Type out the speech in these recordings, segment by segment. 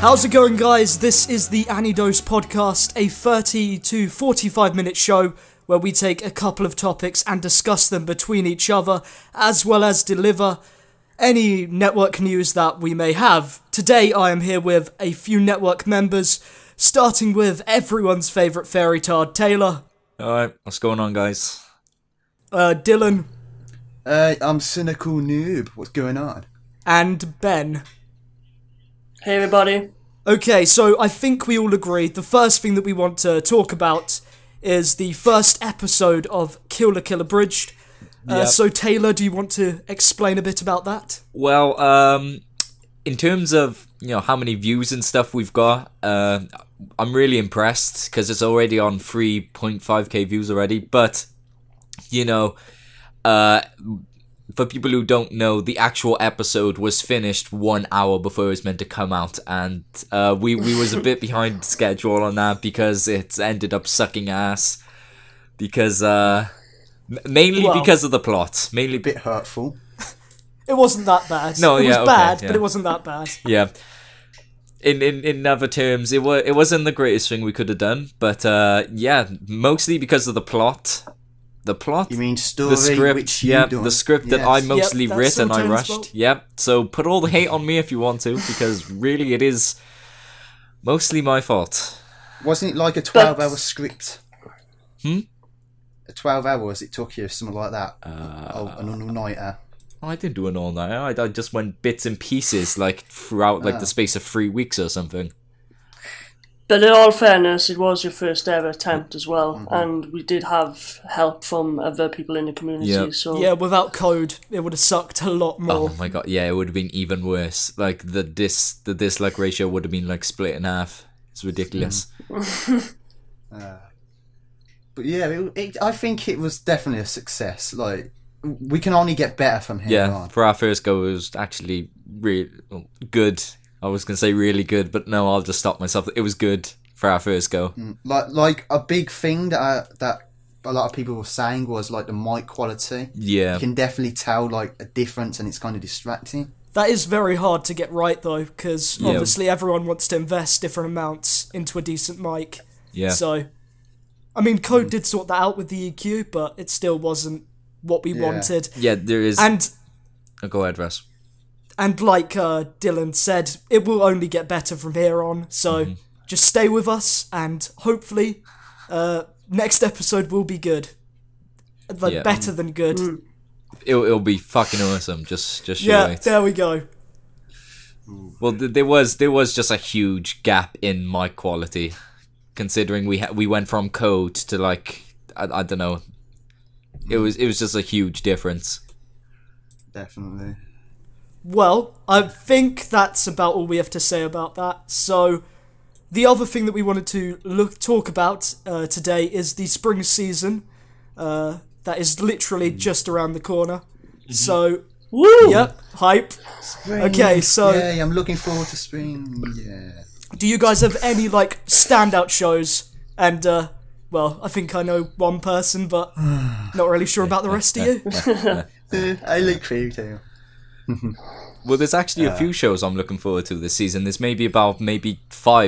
How's it going, guys? This is the Anidose Podcast, a 30 to 45 minute show where we take a couple of topics and discuss them between each other, as well as deliver any network news that we may have. Today I am here with a few network members, starting with everyone's favourite fairytard, Taylor. Alright, what's going on, guys? Dylan. I'm CynicalNoob. What's going on? And Ben. Hey everybody. Okay, so I think we all agree the first thing that we want to talk about is the first episode of Kill la Kill Abridged. So Taylor, do you want to explain a bit about that? Well, in terms of, how many views and stuff we've got, I'm really impressed because it's already on 3.5k views already, but, for people who don't know, the actual episode was finished 1 hour before it was meant to come out, and we was a bit behind schedule on that because it ended up sucking ass. Because mainly because of the plot, mainly A bit hurtful. It wasn't that bad. No, it was okay, bad, yeah. but it wasn't that bad. Yeah. In other terms, it wasn't the greatest thing we could have done, but mostly because of the plot. The plot? You mean story? The script, which you done. the script that I mostly Yep, writ and I Taylor's rushed. fault. Yep, so put all the hate on me if you want to, because really it is mostly my fault. Wasn't it like a 12-hour script? Hmm? 12 hours it took you, something like that. An all-nighter. I didn't do an all-night. I just went bits and pieces, throughout the space of 3 weeks or something. But in all fairness, it was your first ever attempt as well, and we did have help from other people in the community. Yep. So Yeah, without code, it would have sucked a lot more. Oh my god, yeah, it would have been even worse. The dislike ratio would have been split in half. It's ridiculous. But yeah, I think it was definitely a success. We can only get better from here on. For our first go, it was actually really good. I was going to say really good, but no, I'll just stop myself. It was good for our first go. Like a big thing that a lot of people were saying was the mic quality. Yeah. You can definitely tell a difference, and it's kind of distracting. That is very hard to get right, though, because obviously everyone wants to invest different amounts into a decent mic. Yeah. So, I mean, code did sort that out with the EQ, but it still wasn't what we wanted. Yeah, there is... And go ahead, Russ. And like Dylan said, it will only get better from here on, so just stay with us, and hopefully next episode will be good. Better than good. It'll be fucking awesome, just Yeah, wait. there we go. Well, there was just a huge gap in mic quality, considering we went from code to I don't know. It was just a huge difference. Definitely. Well, I think that's about all we have to say about that. So, the other thing that we wanted to talk about today is the spring season. That is literally just around the corner. So, woo! Yep, hype. Spring. Okay, so... Yay, I'm looking forward to spring. Yeah. Do you guys have any, standout shows? And, well, I think I know one person, but not really sure about the rest of you. I like Fairy Tail. Well, there's actually a few shows I'm looking forward to this season. There's maybe 5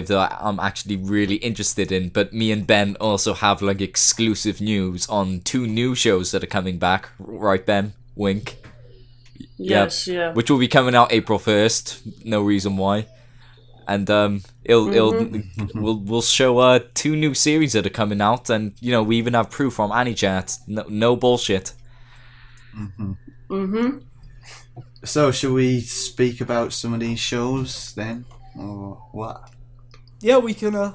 that I'm actually really interested in, but me and Ben also have exclusive news on 2 new shows that are coming back. Right, Ben? Wink. Yes, yeah. Which will be coming out April 1st. No reason why. And we'll show 2 new series that are coming out, and we even have proof from AniChat. No bullshit. So, shall we speak about some of these shows then, or what? Yeah, we can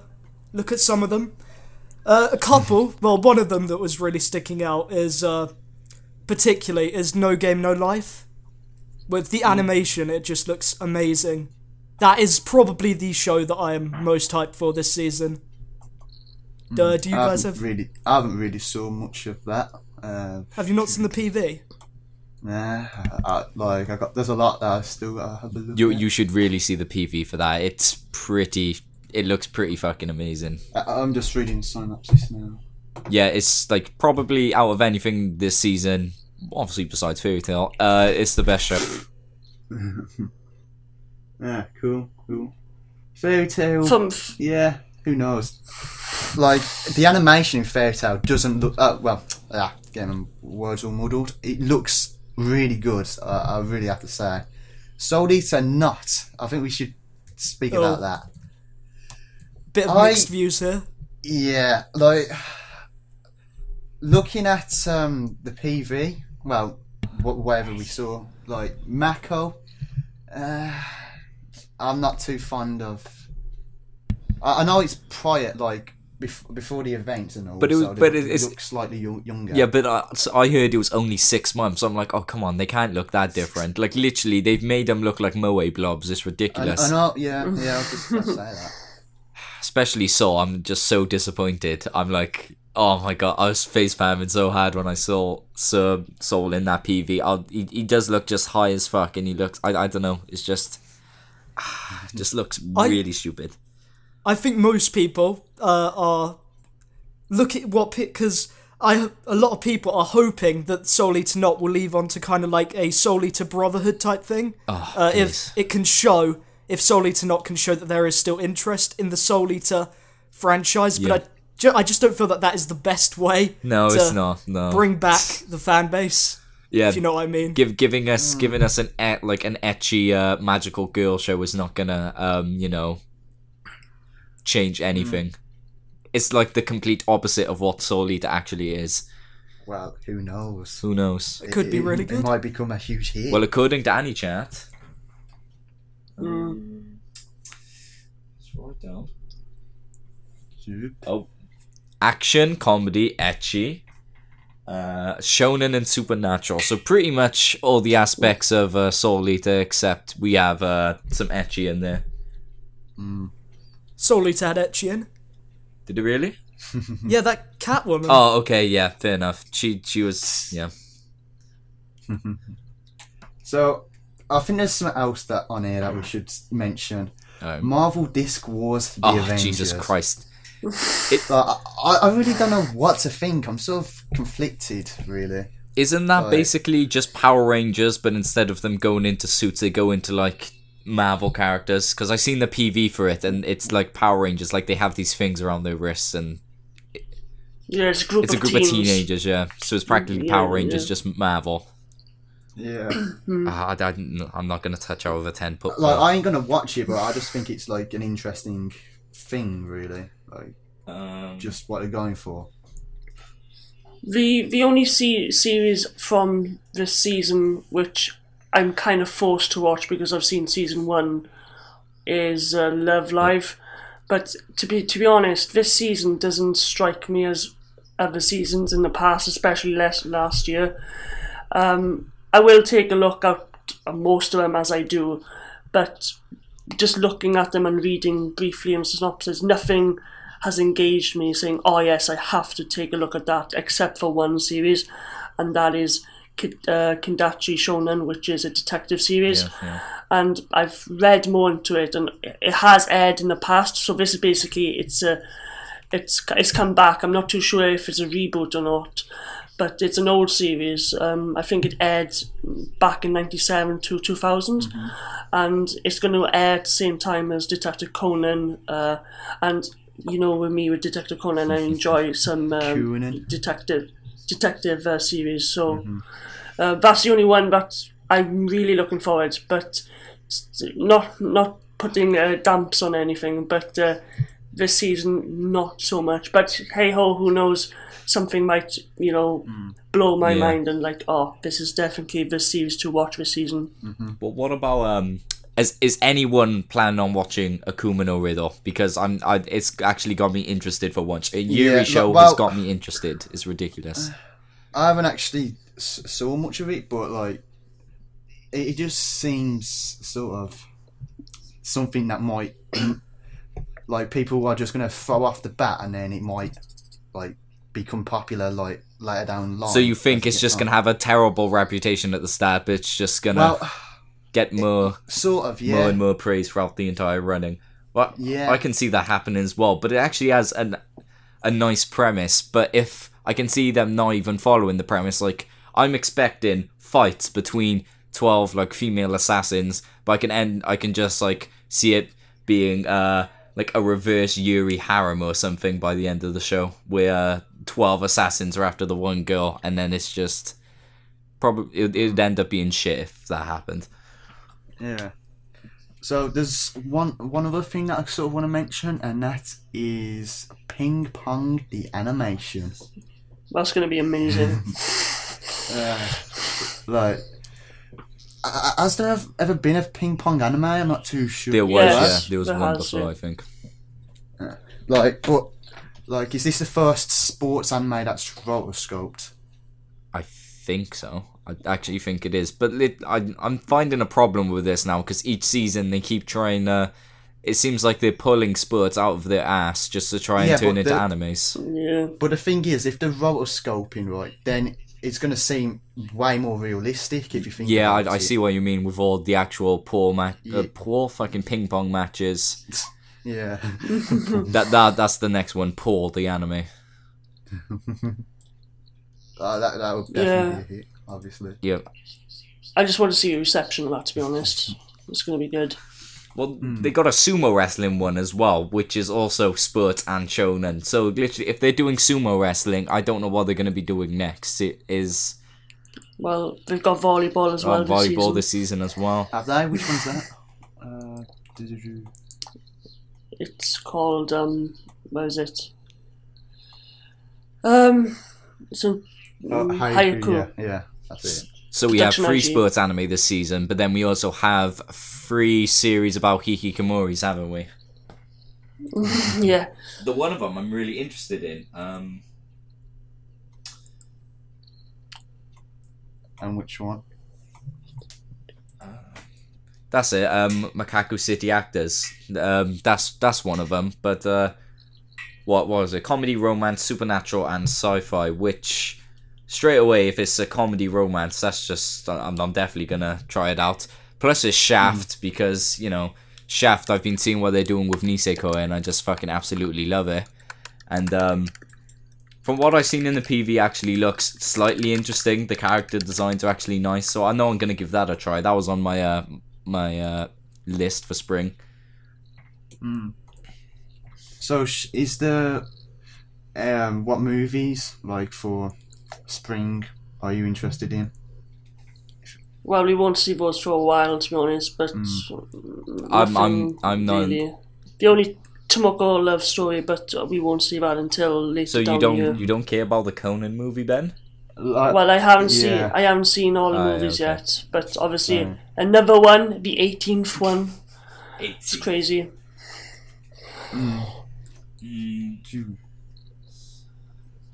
look at some of them. A couple. Well, one of them that was really sticking out is particularly is No Game No Life. With the animation, it just looks amazing. That is probably the show that I am most hyped for this season. Do you guys have? I haven't really saw much of that. Have you not seen the PV? Nah, there's a lot that I still gotta have a look at. You should really see the PV for that. It looks pretty fucking amazing. I'm just reading synopsis now. Yeah, it's probably out of anything this season, obviously besides Fairy Tail, it's the best show. Yeah, cool. Fairy Tail. From Yeah, who knows? Like the animation in Fairy Tail doesn't look. Getting words all muddled. It looks really good. I really have to say. Soul Eater not. I think we should speak about that. Bit of mixed views here. Yeah, like looking at the PV. Well, whatever we saw, like Mako. I'm not too fond of. I know it's prior, like before the events and all. But it looks slightly younger. Yeah, but I heard it was only 6 months. So I'm like, oh come on, they can't look that different. Like literally, they've made them look like moe blobs. It's ridiculous. I know. Yeah. I was just gonna say that. Especially Saw, I'm just so disappointed. I'm like, oh my god, I was facepalming so hard when I saw Soul in that PV. He does look just high as fuck, and he looks, I don't know, it's just looks really stupid. I think most people are looking because a lot of people are hoping that Soul Eater Not will leave on to kind of like a Soul Eater Brotherhood type thing. If it can show, if Soul Eater Not can show that there is still interest in the Soul Eater franchise, but I just don't feel that is the best way. No, to it's not. No, bring back the fan base. Yeah, if you know what I mean. Giving us an ecchi magical girl show is not gonna change anything. It's like the complete opposite of what Soul Eater actually is. Well, who knows? Who knows? It could be really good. It might become a huge hit. Well, according to AniChat. Let's write down. Oh, action, comedy, ecchi, shonen and supernatural. So pretty much all the aspects of Soul Eater, except we have some ecchi in there. Soul Eater had ecchi in. Did it really? Yeah, that Catwoman. Oh, okay, yeah, fair enough. She was, yeah. So, I think there's something else on here that we should mention. Marvel Disc Wars: The Avengers. Jesus Christ! I really don't know what to think. I'm sort of conflicted, really. Isn't that basically just Power Rangers, but instead of them going into suits, they go into like Marvel characters? Because I've seen the PV for it, and it's like Power Rangers. Like they have these things around their wrists, and it's a group of teenagers. Yeah, so it's practically Power Rangers, just Marvel. Yeah. I'm not gonna touch over 10. Like I ain't gonna watch it, but I just think it's like an interesting thing, really. Like just what they're going for. The only series from this season which I'm kind of forced to watch because I've seen season 1 is Love Live, but to be honest, this season doesn't strike me as other seasons in the past, especially last year. I will take a look at most of them as I do, but just looking at them and reading briefly in synopsis, nothing has engaged me saying, oh yes, I have to take a look at that, except for one series, and that is Kindachi Shonen, which is a detective series. And I've read more into it, and it has aired in the past, so this is basically, it's come back. I'm not too sure if it's a reboot or not, but it's an old series. I think it aired back in 97 to 2000, and it's going to air at the same time as Detective Conan. And you know, with me with Detective Conan, I enjoy some detective series. So that's the only one that I'm really looking forward. But not putting damps on anything. But this season, not so much. But hey ho, who knows? Something might, blow my mind and like, oh, this is definitely the series to watch this season. But what about is anyone planning on watching Akuma no Riddle? Because it's actually got me interested for once. A Yuri show has got me interested. It's ridiculous. I haven't actually saw much of it, but like, it just seems sort of something that might, like, people are just going to throw off the bat, and then it might like become popular like later down the line. So you think it's just going to have a terrible reputation at the start, but it's just going to get more and more praise throughout the entire running? Well, I can see that happening as well, but it actually has a nice premise. But if I can see them not even following the premise, like I'm expecting fights between 12 like female assassins, but I can just like see it being like a reverse Yuri harem or something by the end of the show, where 12 assassins are after the one girl, and then it's just probably it'd end up being shit if that happened. Yeah. So there's one other thing that I sort of want to mention, and that is Ping Pong the animation. That's going to be amazing. Like, has there ever been a ping pong anime? I'm not too sure. There was, Yes, there was there one has, before, yeah. I think. Is this the first sports anime that's rotoscoped? I think so. I actually think it is, but I'm finding a problem with this now because each season they keep trying. It seems like they're pulling spurts out of their ass just to try and turn into animes. Yeah. But the thing is, if they're rotoscoping right, then it's going to seem way more realistic if you think. Yeah, about I it. see what you mean with all the actual poor fucking ping pong matches. Yeah. That's the next one, Paul the anime. That would definitely be a hit, obviously. Yep. I just want to see a reception of that, to be honest. It's going to be good. Well, they got a sumo wrestling one as well, which is also sport and shonen. So literally, if they're doing sumo wrestling, I don't know what they're going to be doing next. It is They've got volleyball as well volleyball this season. this season as well. Have they? Which one's that? Did you? It's called, what is it? It's a Haiku. Yeah, that's it. So we have Production 3 IG. sports anime this season, but then we also have 3 series about hikikomoris, haven't we? Yeah. The one of them I'm really interested in. And which one? That's it. Macaco City Actors. That's one of them. But what was it? Comedy, romance, supernatural, and sci-fi. Which straight away, if it's a comedy romance, that's just I'm definitely gonna try it out. Plus, it's Shaft because Shaft. I've been seeing what they're doing with Nisekoi, and I just fucking absolutely love it. And from what I've seen in the PV, actually looks slightly interesting. The character designs are actually nice, so I know I'm gonna give that a try. That was on my my list for spring. So is there what movies like for spring are you interested in? Well, we won't see those for a while, to be honest, but I'm not. really. The only Tomoko love story, but we won't see that until later So down you the year. don't care about the Conan movie, Ben? Well, I haven't seen all the movies okay. yet, but obviously another one, the 18th one. It's crazy.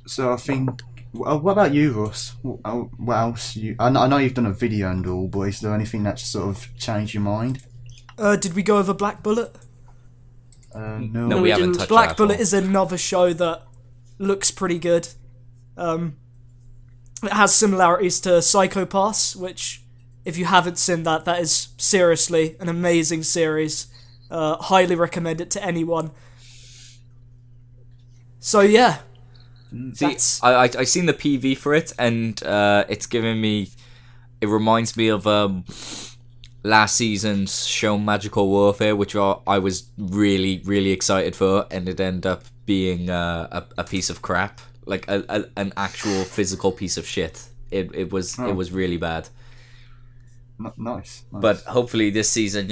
So I think. What about you, Russ? What else? I know you've done a video and all, but is there anything that's sort of changed your mind? Did we go over Black Bullet? No. No, we we haven't didn't. touched Black that. Bullet is another show that looks pretty good. It has similarities to Psycho Pass, which, if you haven't seen that is seriously an amazing series. Highly recommend it to anyone. So yeah. See, I seen the PV for it, and it's giving me. It reminds me of last season's show Magical Warfare, which I was really, really excited for, and it ended up being a piece of crap, like an actual physical piece of shit. It was really bad. Nice. But hopefully this season,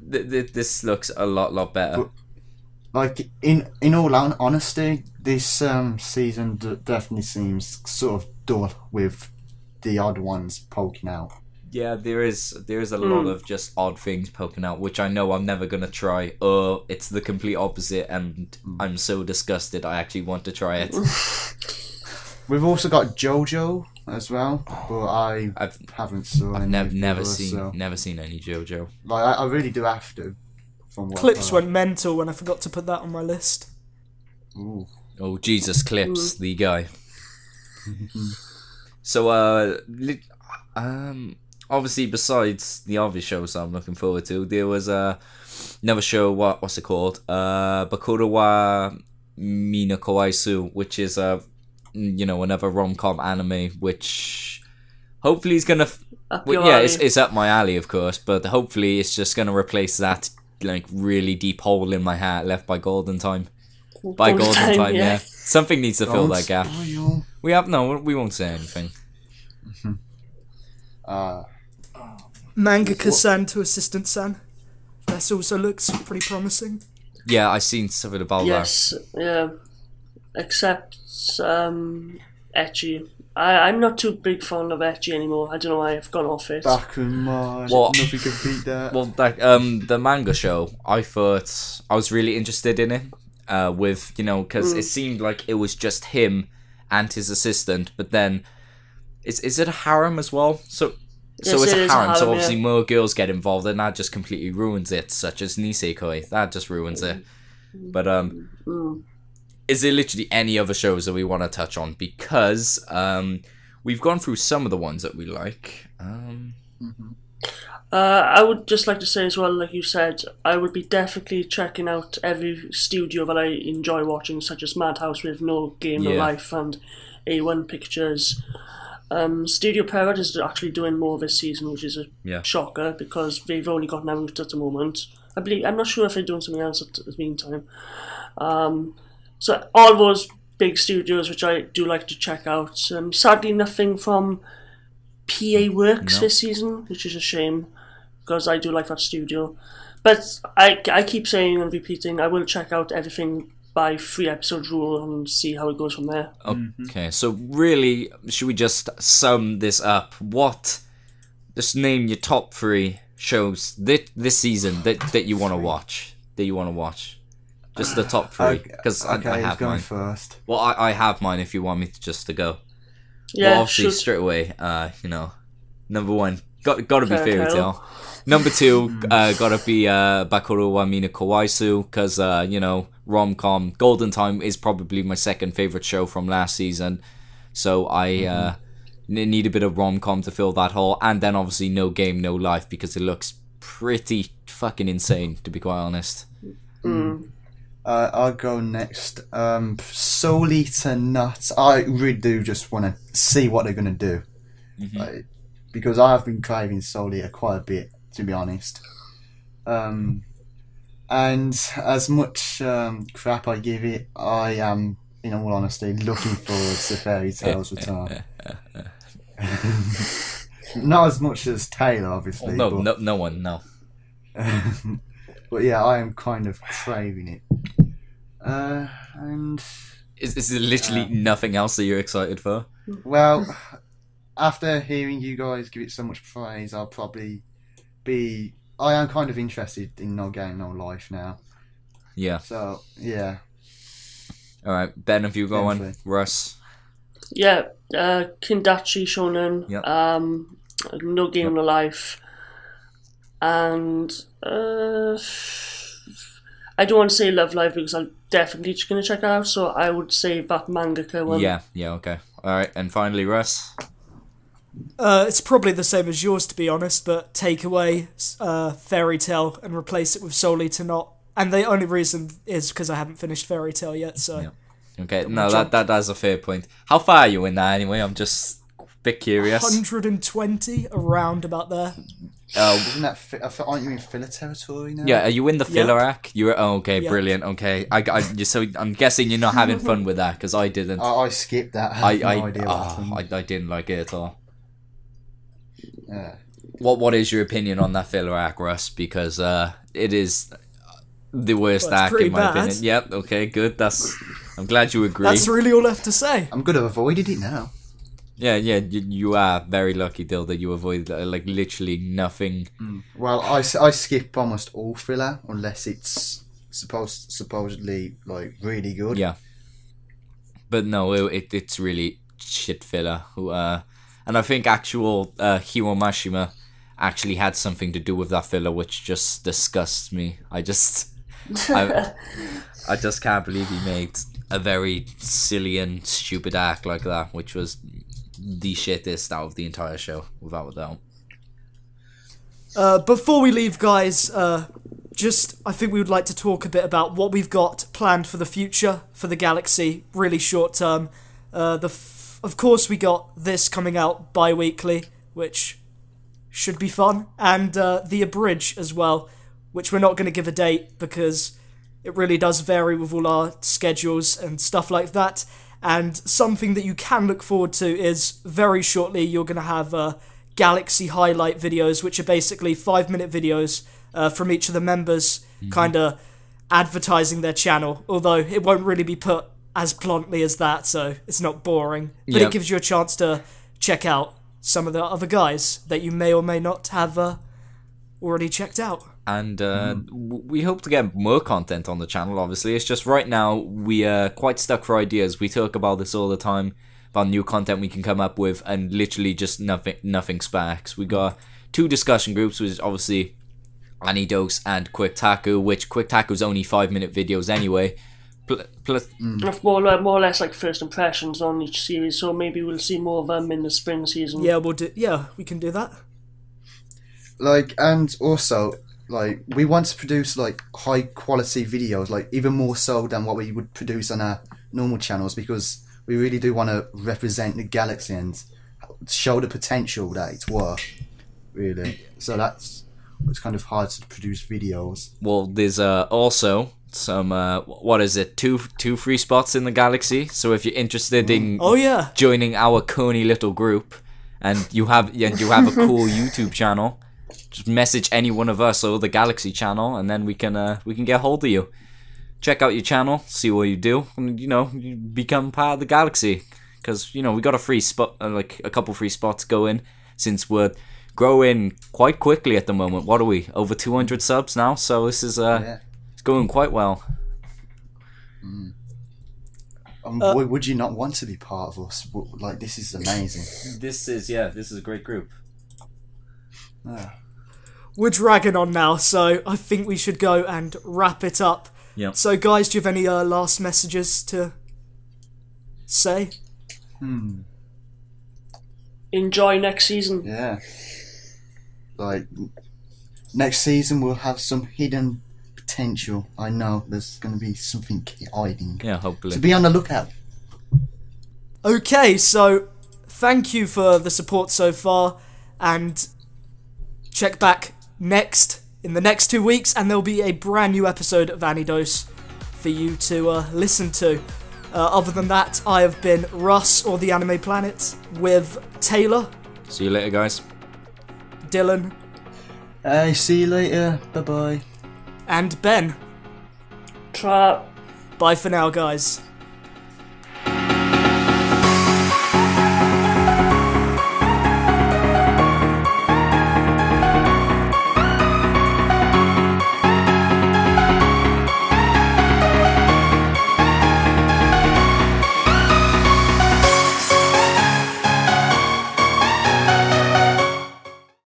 this looks a lot better. Like in all honesty, this season definitely seems sort of dull with the odd ones poking out. Yeah, there is a lot of just odd things poking out, which I know I'm never gonna try. Or it's the complete opposite, and I'm so disgusted I actually want to try it. We've also got JoJo as well, but I haven't seen. I've never seen any JoJo. Like I really do have to. Clips went mental when I forgot to put that on my list. Ooh. Oh Jesus, Clips, the guy. So obviously besides the obvious shows I'm looking forward to, there was another show. What's it called? Bakura wa Minakowaisu, which is another rom-com anime which hopefully he's gonna. Up Well, your yeah, alley. it's up my alley, of course, but hopefully it's just gonna replace that like really deep hole in my heart left by Golden Time. By Golden Time, yeah. Something needs to fill that gap. Spoil. We won't say anything. Mangaka-san to assistant-san. This also looks pretty promising. Yeah, I seen something about Yes, yeah. Except Ecchi. I'm not too big fan of Ecchi anymore. I don't know why I've gone off it. Bakuman. What? Nothing can beat that. that. Well, like the manga show, I thought I was really interested in it. With because it seemed like it was just him and his assistant, but then is it a harem as well? So Yes, it's it a is a harem, so harem, obviously yeah. more girls get involved, and that just completely ruins it. Such as Nisekoi, that just ruins it. But is there literally any other shows that we want to touch on? Because we've gone through some of the ones that we like. I would just like to say as well, like you said, I would be definitely checking out every studio that I enjoy watching, such as Madhouse with No Game No Yeah. Life and A1 Pictures. Studio Parodies is actually doing more this season, which is a Yeah. shocker because they've only got Naruto at the moment. I'm not sure if they're doing something else at the meantime. So all those big studios, which I do like to check out. Sadly, nothing from PA Works No. this season, which is a shame because I do like that studio. But I keep saying and repeating, I will check out everything by 3-episode rule and see how it goes from there. Okay, so really, should we just sum this up? Just name your top 3 shows this season that you want to watch. Just the top 3, because I who's have going mine. first? Well, I have mine if you want me to go. Yeah, well, obviously, shoot. straight away, number 1, gotta be Fairy Fairy Tail. Tail. Number 2, gotta be Bakuro wa Mina Kawaisu, because, rom-com. Golden Time is probably my second favourite show from last season, so I need a bit of rom-com to fill that hole, and then obviously No Game, No Life, because it looks pretty fucking insane, to be quite honest. I'll go next. Soul Eater Nuts. I really do just want to see what they're going to do. Like, because I have been craving Soul Eater quite a bit, to be honest. And as much crap I give it, I am, in all honesty, looking forward to Fairy Tail's return. Not as much as Taylor, obviously. No one. But yeah, I am kind of craving it. And Is there literally nothing else that you're excited for? well, after hearing you guys give it so much praise, I'll probably be. I am kind of interested in No Game No Life now. Yeah. So yeah, Alright, Ben, have you got one? Definitely. Russ? Yeah, Kindachi Shonen, Yep. No Game No Life, and I don't want to say Love Live because I'm definitely just going to check it out, so I would say that mangaka one. Yeah, okay. Alright, and finally, Russ? It's probably the same as yours, to be honest, but take away Fairy Tail and replace it with Soul Eater Not. And the only reason is because I haven't finished Fairy Tail yet, so... Yeah. Okay, no, that's a fair point. How far are you in that anyway? I'm just a bit curious. 120, around about there. isn't that? Aren't you in filler territory now? Yeah, are you in the filler Yep. act? Okay, Yep. brilliant. Okay, so I'm guessing you're not having fun with that because I didn't. I skipped that. I have no idea what happened. I didn't like it at all. Yeah. What is your opinion on that filler act, Russ? Because it is the worst Well, it's act pretty in my bad. opinion. Yep. Okay. Good. I'm glad you agree. That's really all I have to say. I'm good. I've avoided it now. Yeah. You are very lucky, Dyl, that you avoided like literally nothing. Well, I skip almost all filler unless it's supposedly like really good. Yeah. But no, it's really shit filler. And I think actual Hiro Mashima actually had something to do with that filler, which just disgusts me. I just can't believe he made a very silly and stupid act like that, which was the shittest out of the entire show, without a doubt. Before we leave, guys, I think we would like to talk a bit about what we've got planned for the future for the Galaxy, really short term. of course, we got this coming out bi-weekly, which should be fun, and the abridge as well, which we're not going to give a date because it really does vary with all our schedules and stuff like that. And something that you can look forward to is very shortly you're going to have Galaxy highlight videos, which are basically 5-minute videos from each of the members, kind of advertising their channel, although it won't really be put as bluntly as that, so it's not boring. But it gives you a chance to check out some of the other guys that you may or may not have already checked out. And we hope to get more content on the channel, obviously. It's just right now we are quite stuck for ideas. We talk about this all the time, about new content we can come up with, and literally just nothing sparks. We got 2 discussion groups, which is obviously Anidose and Quick Taku, which Quick Taku's only 5-minute videos anyway. Plus, more or less like first impressions on each series, so maybe we'll see more of them in the spring season. Yeah, we can do that. Like, and also, like, we want to produce like high quality videos, like even more so than what we would produce on our normal channels, because we really do want to represent the Galaxy and show the potential that it's worth, really. So it's kind of hard to produce videos. Well, there's also some what is it, two free spots in the Galaxy. So if you're interested in joining our corny little group, and you have a cool YouTube channel, just message any one of us or the Galaxy channel, and then we can get hold of you. Check out your channel, see what you do, and you become part of the Galaxy. Because we got a free spot, like a couple free spots going, since we're growing quite quickly at the moment. What are we, over 200 subs now? So this is it's going quite well. Would you not want to be part of us? Like, this is amazing. This is a great group. We're dragging on now, so I think we should go and wrap it up. Yeah. So, guys, do you have any last messages to say? Enjoy next season. Yeah. Like, next season we'll have some hidden potential. I know there's going to be something hiding. Yeah, hopefully. So be on the lookout. Okay, so thank you for the support so far, and check back in the next 2 weeks, and there'll be a brand new episode of Anidose for you to listen to. Other than that, I have been Russ, or TheAnimePlanet, with Taylor. See you later, guys. Dylan. Hey, see you later. Bye-bye. And Ben. Bye for now, guys.